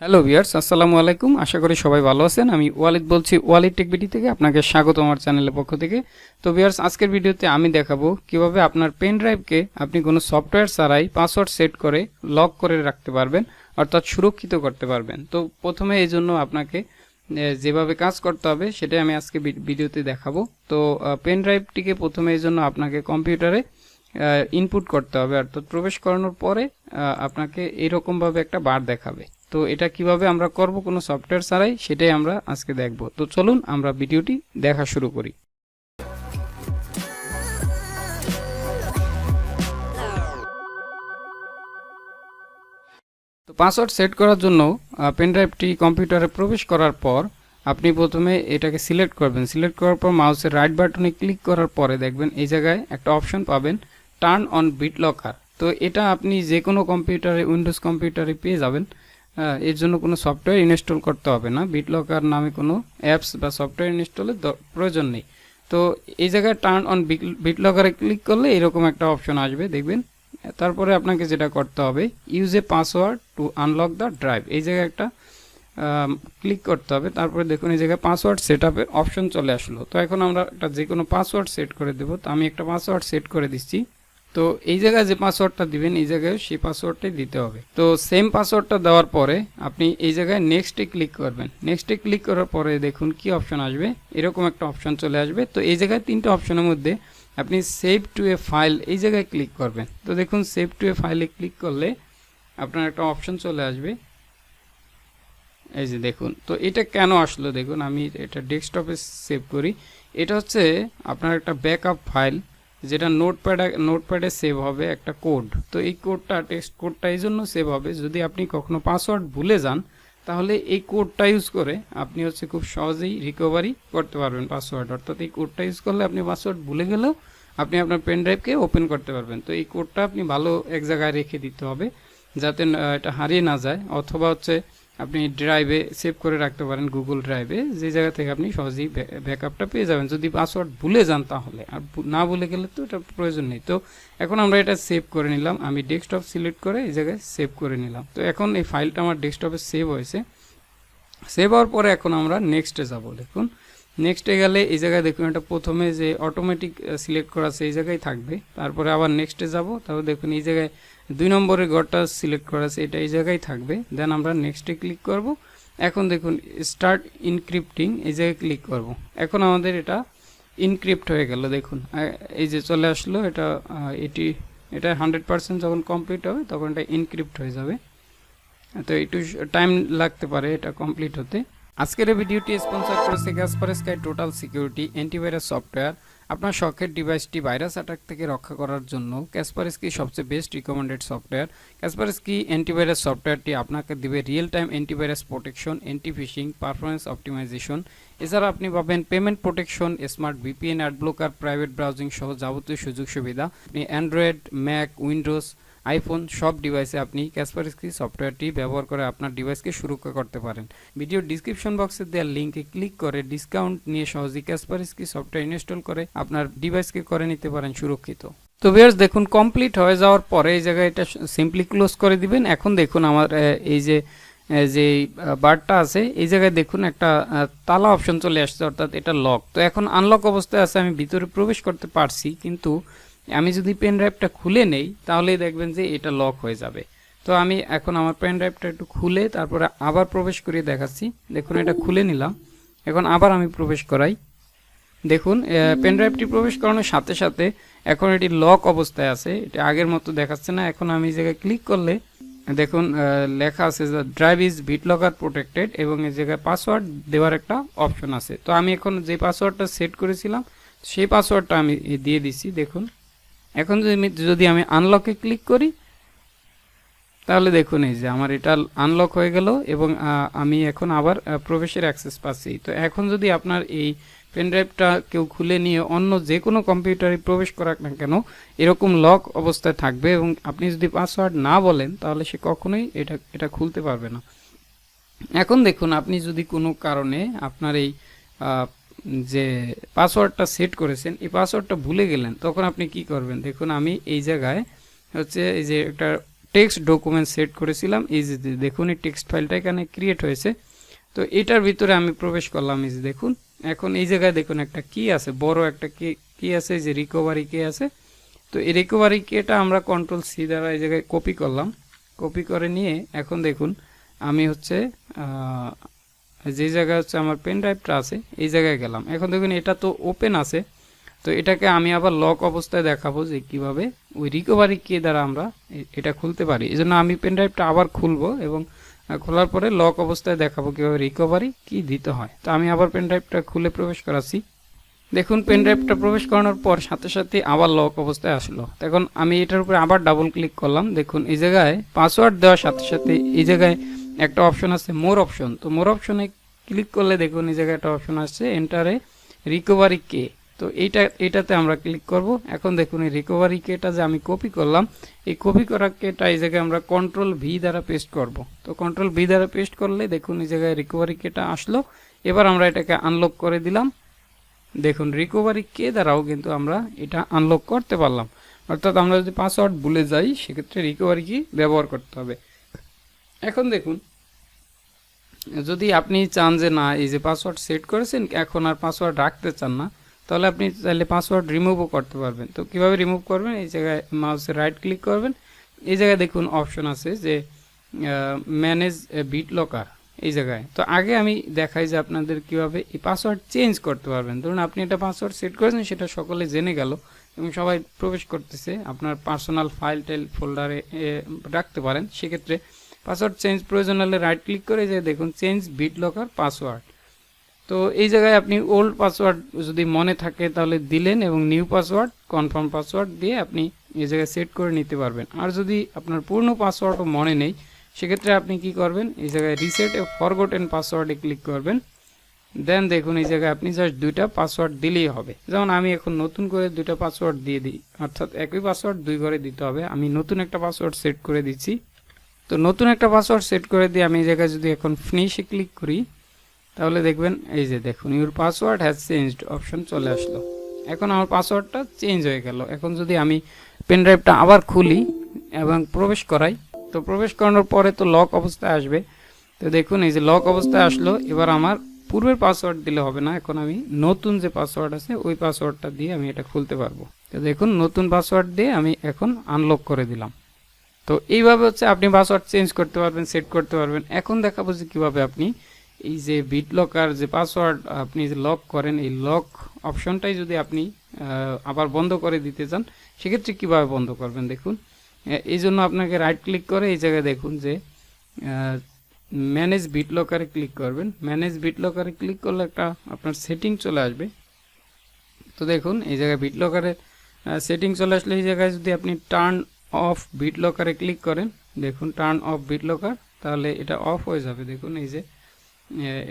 Hello viewers, আসসালামু আলাইকুম। আশা করি সবাই ভালো আছেন। আমি ওয়ালিদ বলছি, ওয়ালিদ টেক বিডি থেকে। আপনাকে স্বাগত আমার চ্যানেলের পক্ষ থেকে। তো ভিউয়ার্স, আজকের ভিডিওতে আমি দেখাবো কিভাবে আপনার পেন ড্রাইভকে আপনি কোনো সফটওয়্যার ছাড়াই পাসওয়ার্ড সেট করে লক করে রাখতে পারবেন, অর্থাৎ সুরক্ষিত করতে পারবেন। তো প্রথমে এই জন্য আপনাকে যেভাবে কাজ করতে হবে সেটাই আমি আজকে ভিডিওতে দেখাবো। তো পেন ড্রাইভটিকে প্রথমে এই জন্য আপনাকে কম্পিউটারে ইনপুট করতে হবে, অর্থাৎ প্রবেশ করানোর পরে আপনাকে এরকমভাবে একটা বার দেখাবে। তো এটা কিভাবে আমরা করব কোনো সফটওয়্যার ছাড়াই, সেটাই আমরা আজকে দেখব। তো চলুন আমরা ভিডিওটি দেখা শুরু করি। তো পাসওয়ার্ড সেট করার জন্য পেন ড্রাইভটি কম্পিউটারে প্রবেশ করার পর আপনি প্রথমে এটাকে সিলেক্ট করবেন। সিলেক্ট করার পর মাউসের রাইট বাটনে ক্লিক করার পরে দেখবেন এই জায়গায় একটা অপশন পাবেন, টার্ন অন বিটলকার। তো এটা আপনি যে কোনো কম্পিউটারে, উইন্ডোজ কম্পিউটারে পেয়ে যাবেন। এর জন্য কোনো সফটওয়্যার ইনস্টল করতে হবে না। বিটলকার নামে কোনো অ্যাপস বা সফটওয়্যার ইনস্টলের প্রয়োজন নেই। তো এই জায়গায় টার্ন অন বিটলকারে ক্লিক করলে এরকম একটা অপশন আসবে, দেখবেন। তারপরে আপনাকে যেটা করতে হবে, use a password two unlock the drive, এই জায়গায় একটা ক্লিক করতে হবে। তারপরে দেখুন এই জায়গায় পাসওয়ার্ড সেট আপের অপশন চলে আসলো। তো এখন আমরা একটা যে কোনো পাসওয়ার্ড সেট করে দেবো। তো আমি একটা পাসওয়ার্ড সেট করে দিচ্ছি। তো এই জায়গায় যে পাসওয়ার্ডটা দিবেন এই জায়গায় সেই পাসওয়ার্ডটাই দিতে হবে। তো সেম পাসওয়ার্ডটা দেওয়ার পরে আপনি এই জায়গায় নেক্সটে ক্লিক করবেন। নেক্সটে ক্লিক করার পরে দেখুন কি অপশন আসবে, এরকম একটা অপশন চলে আসবে। তো এই জায়গায় তিনটে অপশনের মধ্যে আপনি সেভ টু এ ফাইল, এই জায়গায় ক্লিক করবেন। তো দেখুন সেভ টু এ ফাইলে ক্লিক করলে আপনার একটা অপশন চলে আসবে, এই যে দেখুন। তো এটা কেন আসলো দেখুন, আমি এটা ডেস্কটপে সেভ করি। এটা হচ্ছে আপনার একটা ব্যাকআপ ফাইল, যেটা নোটপ্যাডে সেভ হবে একটা কোড। তো এই কোডটা, টেক্সট কোডটা এই জন্য সেভ হবে, যদি আপনি কখনো পাসওয়ার্ড ভুলে যান তাহলে এই কোডটা ইউজ করে আপনি হচ্ছে খুব সহজেই রিকভারি করতে পারবেন পাসওয়ার্ড। অর্থাৎ এই কোডটা ইউজ করলে আপনি পাসওয়ার্ড ভুলে গেলেও আপনি আপনার পেন ড্রাইভকে ওপেন করতে পারবেন। তো এই কোডটা আপনি ভালো এক জায়গায় রেখে দিতে হবে যাতে এটা হারিয়ে না যায়, অথবা হচ্ছে আপনি ড্রাইভে সেভ করে রাখতে পারেন, গুগল ড্রাইভে, যে জায়গা থেকে আপনি সহজেই ব্যাকআপটা পেয়ে যাবেন যদি পাসওয়ার্ড ভুলে যান তাহলে। আর না ভুলে গেলে তো এটা প্রয়োজন নেই। তো এখন আমরা এটা সেভ করে নিলাম। আমি ডেস্কটপ সিলেক্ট করে এই জায়গায় সেভ করে নিলাম। তো এখন এই ফাইলটা আমার ডেস্কটপে সেভ হয়েছে। সেভ হওয়ার পরে এখন আমরা নেক্সটে যাব। দেখুন নেক্সটে গেলে এই জায়গায় দেখুন এটা প্রথমে যে অটোমেটিক সিলেক্ট করা আছে এই জায়গায় থাকবে। তারপরে আবার নেক্সটে যাব, তারপর দেখুন এই জায়গায় 2 নম্বরের ঘরটা সিলেক্ট করা আছে, এটা এই জায়গায় থাকবে। দেন আমরা নেক্সটে ক্লিক করব। এখন দেখুন স্টার্ট ইনক্রিপ্টিং, এই জায়গায় ক্লিক করব। এখন আমাদের এটা ইনক্রিপ্ট হয়ে গেল। দেখুন এই যে চলে আসলো, এটা 100% যখন কমপ্লিট হবে তখন এটা ইনক্রিপ্ট হয়ে যাবে। তো একটু টাইম লাগতে পারে এটা কমপ্লিট হতে। আজকের এই ভিডিওটি স্পন্সর করেছে কাসপারস্কাই টোটাল সিকিউরিটি অ্যান্টিভাইরাস সফটওয়্যার। আপনার শখের ডিভাইসটি ভাইরাস অ্যাটাক থেকে রক্ষা করার জন্য কাসপারস্কি সবচেয়ে best recommended software. Kaspersky antivirus সফটওয়্যারটি আপনাকে দেবে real time antivirus protection, anti phishing, performance optimisation. এছাড়া আপনি পাবেন payment protection, smart VPN, ad blocker, private browsing সহ যাবতীয় সুযোগ সুবিধা। আপনি অ্যান্ড্রয়েড, ম্যাক, উইন্ডোজ, আইফোন সব ডিভাইসে আপনি কাসপারস্কি সফটওয়্যারটি ব্যবহার করে আপনার ডিভাইসকে সুরক্ষা করতে পারেন। ভিডিও ডিসক্রিপশন বক্সে দেওয়া লিঙ্কে ক্লিক করে ডিসকাউন্ট নিয়ে সহজেই কাসপারস্কি সফটওয়্যার ইনস্টল করে আপনার ডিভাইসকে করে নিতে পারেন সুরক্ষিত। তো ভিউয়ার্স দেখুন কমপ্লিট হয়ে যাওয়ার পরে এই জায়গায় এটা সিম্পলি ক্লোজ করে দিবেন। এখন দেখুন আমার এই যে বারটা আছে এই জায়গায় দেখুন একটা তালা অপশন চলে আসছে, অর্থাৎ এটা লক। তো এখন আনলক অবস্থায় আছে, আমি ভিতরে প্রবেশ করতে পারছি, কিন্তু আমি যদি পেন ড্রাইভটা খুলে নেই তাহলেই দেখবেন যে এটা লক হয়ে যাবে। তো আমি এখন আমার পেন ড্রাইভটা একটু খুলে তারপরে আবার প্রবেশ করিয়ে দেখাচ্ছি। দেখুন এটা খুলে নিলাম, এখন আবার আমি প্রবেশ করাই। দেখুন পেন ড্রাইভটি প্রবেশ করানোর সাথে সাথে এখন এটি লক অবস্থায় আছে, এটা আগের মতো দেখাচ্ছে না। এখন আমি এই জায়গায় ক্লিক করলে দেখুন লেখা আছে যে ড্রাইভ ইজ বিটলকার প্রোটেক্টেড, এবং এই জায়গায় পাসওয়ার্ড দেওয়ার একটা অপশন আছে। তো আমি এখন যে পাসওয়ার্ডটা সেট করেছিলাম সেই পাসওয়ার্ডটা আমি দিয়ে দিচ্ছি। দেখুন এখন যদি আমি আনলকে ক্লিক করি তাহলে দেখুন এই যে আমার এটা আনলক হয়ে গেল, এবং আমি এখন আবার প্রবেশের অ্যাক্সেস পাচ্ছি। তো এখন যদি আপনার এই পেন ড্রাইভটা কেউ খুলে নিয়ে অন্য যে কোনো কম্পিউটারে প্রবেশ করাক না কেন এরকম লক অবস্থায় থাকবে, এবং আপনি যদি পাসওয়ার্ড না বলেন তাহলে সে কখনোই এটা খুলতে পারবে না। এখন দেখুন আপনি যদি কোনো কারণে আপনার এই যে পাসওয়ার্ডটা সেট করেছেন এই পাসওয়ার্ডটা ভুলে গেলেন, তখন আপনি কি করবেন? দেখুন আমি এই জায়গায় হচ্ছে এই যে একটা টেক্সট ডকুমেন্ট সেট করেছিলাম, এই যে দেখুন এই টেক্সট ফাইলটা এখানে ক্রিয়েট হয়েছে। তো এটার ভিতরে আমি প্রবেশ করলাম, এই যে দেখুন এখন এই জায়গায় দেখুন একটা কি আছে, বড় একটা কি আছে, যে রিকভারি কি আছে। তো এই রিকভারি কিটা আমরা কন্ট্রোল সি দ্বারা এই জায়গায় কপি করলাম, কপি করে নিয়ে এখন দেখুন আমি হচ্ছে যে জায়গায় হচ্ছে আমার পেন ড্রাইভটা আছে এই জায়গায় গেলাম। এখন দেখুন এটা তো ওপেন আছে, তো এটাকে আমি আবার লক অবস্থায় দেখাবো যে কিভাবে ওই রিকভারি কি দ্বারা আমরা এটা খুলতে পারি। এই জন্য আমি পেন ড্রাইভটা আবার খুলবো এবং খোলার পরে লক অবস্থায় দেখাবো কিভাবে রিকভারি কি দিতে হয়। তো আমি আবার পেন ড্রাইভটা খুলে প্রবেশ করাচ্ছি। দেখুন পেন ড্রাইভটা প্রবেশ করানোর পর সাথে সাথে আবার লক অবস্থায় আসলো। এখন আমি এটার উপরে আবার ডাবল ক্লিক করলাম, দেখুন এই জায়গায় পাসওয়ার্ড দেওয়ার সাথে সাথে এই জায়গায় একটা অপশন আছে মোর অপশন। তো মোর অপশনে ক্লিক করলে দেখুন এই জায়গায় একটা অপশন আসছে এন্টারে রিকভারি কে। তো এইটাতে আমরা ক্লিক করব। এখন দেখুন এই রিকভারি কেটা যে আমি কপি করলাম, এই কপি করা কেটা এই জায়গায় আমরা কন্ট্রোল ভি দ্বারা পেস্ট করব। তো কন্ট্রোল ভি দ্বারা পেস্ট করলে দেখুন এই জায়গায় রিকভারি কেটা আসলো। এবার আমরা এটাকে আনলক করে দিলাম। দেখুন রিকভারি কে দ্বারাও কিন্তু আমরা এটা আনলক করতে পারলাম। অর্থাৎ আমরা যদি পাসওয়ার্ড ভুলে যাই সেক্ষেত্রে রিকভারি কি ব্যবহার করতে হবে। এখন দেখুন যদি আপনি চান যে না এই যে পাসওয়ার্ড সেট করেছেন এখন আর পাসওয়ার্ড রাখতে চান না, তাহলে আপনি চাইলে পাসওয়ার্ড রিমুভও করতে পারবেন। তো কিভাবে রিমুভ করবেন, এই জায়গায় মাউসে রাইট ক্লিক করবেন, এই জায়গায় দেখুন অপশন আছে যে ম্যানেজ বিট লকার এই জায়গায়। তো আগে আমি দেখাই যে আপনাদের কিভাবে এই পাসওয়ার্ড চেঞ্জ করতে পারবেন। ধরুন আপনি এটা পাসওয়ার্ড সেট করেছেন সেটা সকলে জেনে গেল এবং সবাই প্রবেশ করতেছে, আপনার পার্সোনাল ফাইল টাইল ফোল্ডারে রাখতে পারেন। সেক্ষেত্রে পাসওয়ার্ড চেঞ্জ প্রয়োজন হলে রাইট ক্লিক করে যে দেখুন চেঞ্জ বিট লকার পাসওয়ার্ড। তো এই জায়গায় আপনি ওল্ড পাসওয়ার্ড যদি মনে থাকে তাহলে দিলেন এবং নিউ পাসওয়ার্ড কনফার্ম পাসওয়ার্ড দিয়ে আপনি এই জায়গায় সেট করে নিতে পারবেন। আর যদি আপনার পূর্ণ পাসওয়ার্ডও মনে নেই সেক্ষেত্রে আপনি কি করবেন, এই জায়গায় রিসেট এ ফরগটেন পাসওয়ার্ডে ক্লিক করবেন। দেন দেখুন এই জায়গায় আপনি জাস্ট দুইটা পাসওয়ার্ড দিলেই হবে। যেমন আমি এখন নতুন করে দুইটা পাসওয়ার্ড দিয়ে দিই, অর্থাৎ একই পাসওয়ার্ড দুই ঘরে দিতে হবে। আমি নতুন একটা পাসওয়ার্ড সেট করে দিচ্ছি। তো নতুন একটা পাসওয়ার্ড সেট করে দিয়ে আমি এই জায়গায় যদি এখন ফিনিশে ক্লিক করি তাহলে দেখবেন এই যে দেখুন your password has changed option চলে আসলো। এখন আমার পাসওয়ার্ডটা চেঞ্জ হয়ে গেল। এখন যদি আমি পেন ড্রাইভটা আবার খুলি এবং প্রবেশ করাই, তো প্রবেশ করানোর পরে তো লক অবস্থায় আসবে। তো দেখুন এই যে লক অবস্থায় আসলো। এবার আমার পূর্বের পাসওয়ার্ড দিলে হবে না, এখন আমি নতুন যে পাসওয়ার্ড আছে ওই পাসওয়ার্ডটা দিয়ে আমি এটা খুলতে পারবো। তো দেখুন নতুন পাসওয়ার্ড দিয়ে আমি এখন আনলক করে দিলাম। তো এইভাবে হচ্ছে আপনি পাসওয়ার্ড চেঞ্জ করতে পারবেন, সেট করতে পারবেন। এখন দেখাবো যে কীভাবে আপনি এই যে বিট লকার যে পাসওয়ার্ড আপনি যে লক করেন এই লক অপশনটাই যদি আপনি আবার বন্ধ করে দিতে চান সেক্ষেত্রে কীভাবে বন্ধ করবেন। দেখুন এই জন্য আপনাকে রাইট ক্লিক করে এই জায়গায় দেখুন যে ম্যানেজ বিট লকারে ক্লিক করবেন। ম্যানেজ বিট লকারে ক্লিক করলে একটা আপনার সেটিং চলে আসবে। তো দেখুন এই জায়গায় বিট লকারে সেটিং চলে আসলে এই জায়গায় যদি আপনি টার্ন অফ বিট লকারে ক্লিক করেন, দেখুন টার্ন অফ বিট লকার, তাহলে এটা অফ হয়ে যাবে। দেখুন এই যে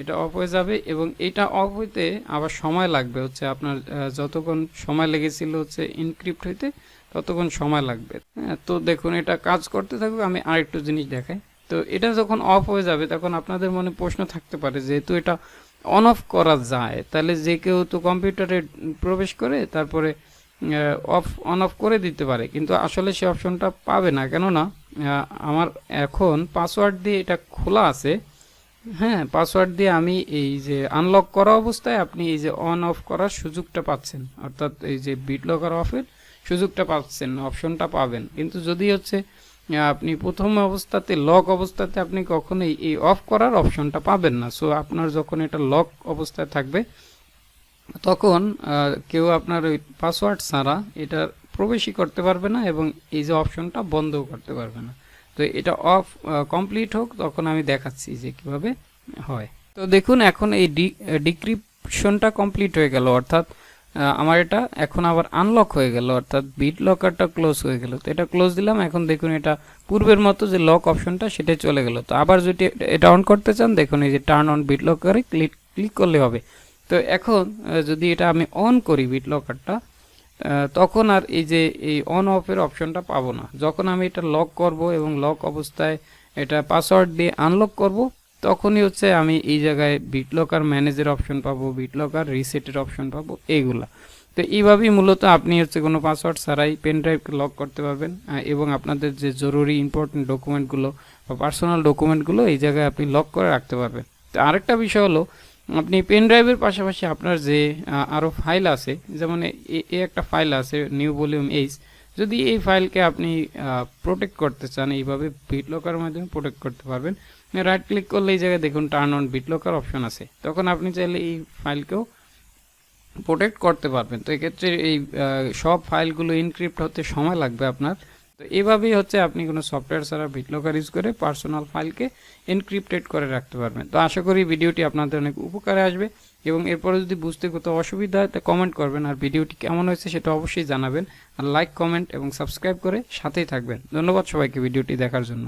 এটা অফ হয়ে যাবে এবং এটা অফ হইতে আবার সময় লাগবে, হচ্ছে আপনার যতক্ষণ সময় লেগেছিল হচ্ছে ইনক্রিপ্ট হইতে ততক্ষণ সময় লাগবে। হ্যাঁ, তো দেখুন এটা কাজ করতে থাকুক। আমি আরেকটু জিনিস দেখাই। তো এটা যখন অফ হয়ে যাবে তখন আপনাদের মনে প্রশ্ন থাকতে পারে যেহেতু এটা অন অফ করা যায় তাহলে যে কেউ তো কম্পিউটারে প্রবেশ করে তারপরে অন অফ করে দিতে পারে, কিন্তু আসলে সে অপশনটা পাবে না। কেননা আমার এখন পাসওয়ার্ড দিয়ে এটা খোলা আছে। হ্যাঁ, পাসওয়ার্ড দিয়ে আমি এই যে আনলক করা অবস্থায় আপনি এই যে অন অফ করার সুযোগটা পাচ্ছেন, অর্থাৎ এই যে বিট লকার অফের সুযোগটা পাচ্ছেন, অপশনটা পাবেন। কিন্তু যদি হচ্ছে আপনি প্রথম অবস্থাতে লক অবস্থাতে আপনি কখনোই এই অফ করার অপশনটা পাবেন না। সো আপনার যখন এটা লক অবস্থায় থাকবে তখন কেউ আপনার ওই পাসওয়ার্ড ছাড়া এটা প্রবেশই করতে পারবে না এবং এই যে অপশনটা বন্ধও করতে পারবে না। তো এটা অফ কমপ্লিট হোক তখন আমি দেখাচ্ছি যে কিভাবে হয়। তো দেখুন এখন এই ডিক্রিপশনটা কমপ্লিট হয়ে গেল, অর্থাৎ আমার এটা এখন আবার আনলক হয়ে গেল, অর্থাৎ বিট লকারটা ক্লোজ হয়ে গেল। তো এটা ক্লোজ দিলাম। এখন দেখুন এটা পূর্বের মতো যে লক অপশনটা সেটা চলে গেল। তো আবার যদি এটা অন করতে চান দেখুন এই যে টার্ন অন বিট লকারে ক্লিক করলে হবে। তো এখন যদি এটা আমি অন করি বিট লকারটা তখন আর এই যে এই অন অফের অপশনটা পাবো না। যখন আমি এটা লক করব এবং লক অবস্থায় এটা পাসওয়ার্ড দিয়ে আনলক করব তখনই হচ্ছে আমি এই জায়গায় বিট লকার ম্যানেজের অপশন পাবো, বিট লকার রিসেটের অপশন পাবো এইগুলা। তো এইভাবেই মূলত আপনি হচ্ছে কোনো পাসওয়ার্ড ছাড়াই পেন ড্রাইভকে লক করতে পারবেন এবং আপনাদের যে জরুরি ইম্পর্টেন্ট ডকুমেন্টগুলো বা পার্সোনাল ডকুমেন্টগুলো এই জায়গায় আপনি লক করে রাখতে পারবেন। তো আরেকটা বিষয় হলো, আপনি পেন ড্রাইভের পাশাপাশি আপনার যে আরও ফাইল আছে, যেমন এ একটা ফাইল আছে নিউ ভলিউম এইচ, যদি এই ফাইলকে আপনি প্রোটেক্ট করতে চান এইভাবে বিটলকারের মাধ্যমে প্রোটেক্ট করতে পারবেন। রাইট ক্লিক করলে এই জায়গায় দেখুন টার্ন অন বিটলকার অপশন আছে, তখন আপনি চাইলে এই ফাইলকেও প্রোটেক্ট করতে পারবেন। তো এক্ষেত্রে এই সব ফাইলগুলো এনক্রিপ্ট হতে সময় লাগবে আপনার। তো এভাবেই হচ্ছে আপনি কোনো সফটওয়্যার ছাড়া বিটলকার ইউজ করে পার্সোনাল ফাইলকে এনক্রিপ্টেড করে রাখতে পারবেন। তো আশা করি ভিডিওটি আপনাদের অনেক উপকারে আসবে এবং এরপরে যদি বুঝতে কোথাও অসুবিধা হয় তা কমেন্ট করবেন, আর ভিডিওটি কেমন হয়েছে সেটা অবশ্যই জানাবেন, আর লাইক, কমেন্ট এবং সাবস্ক্রাইব করে সাথেই থাকবেন। ধন্যবাদ সবাইকে ভিডিওটি দেখার জন্য।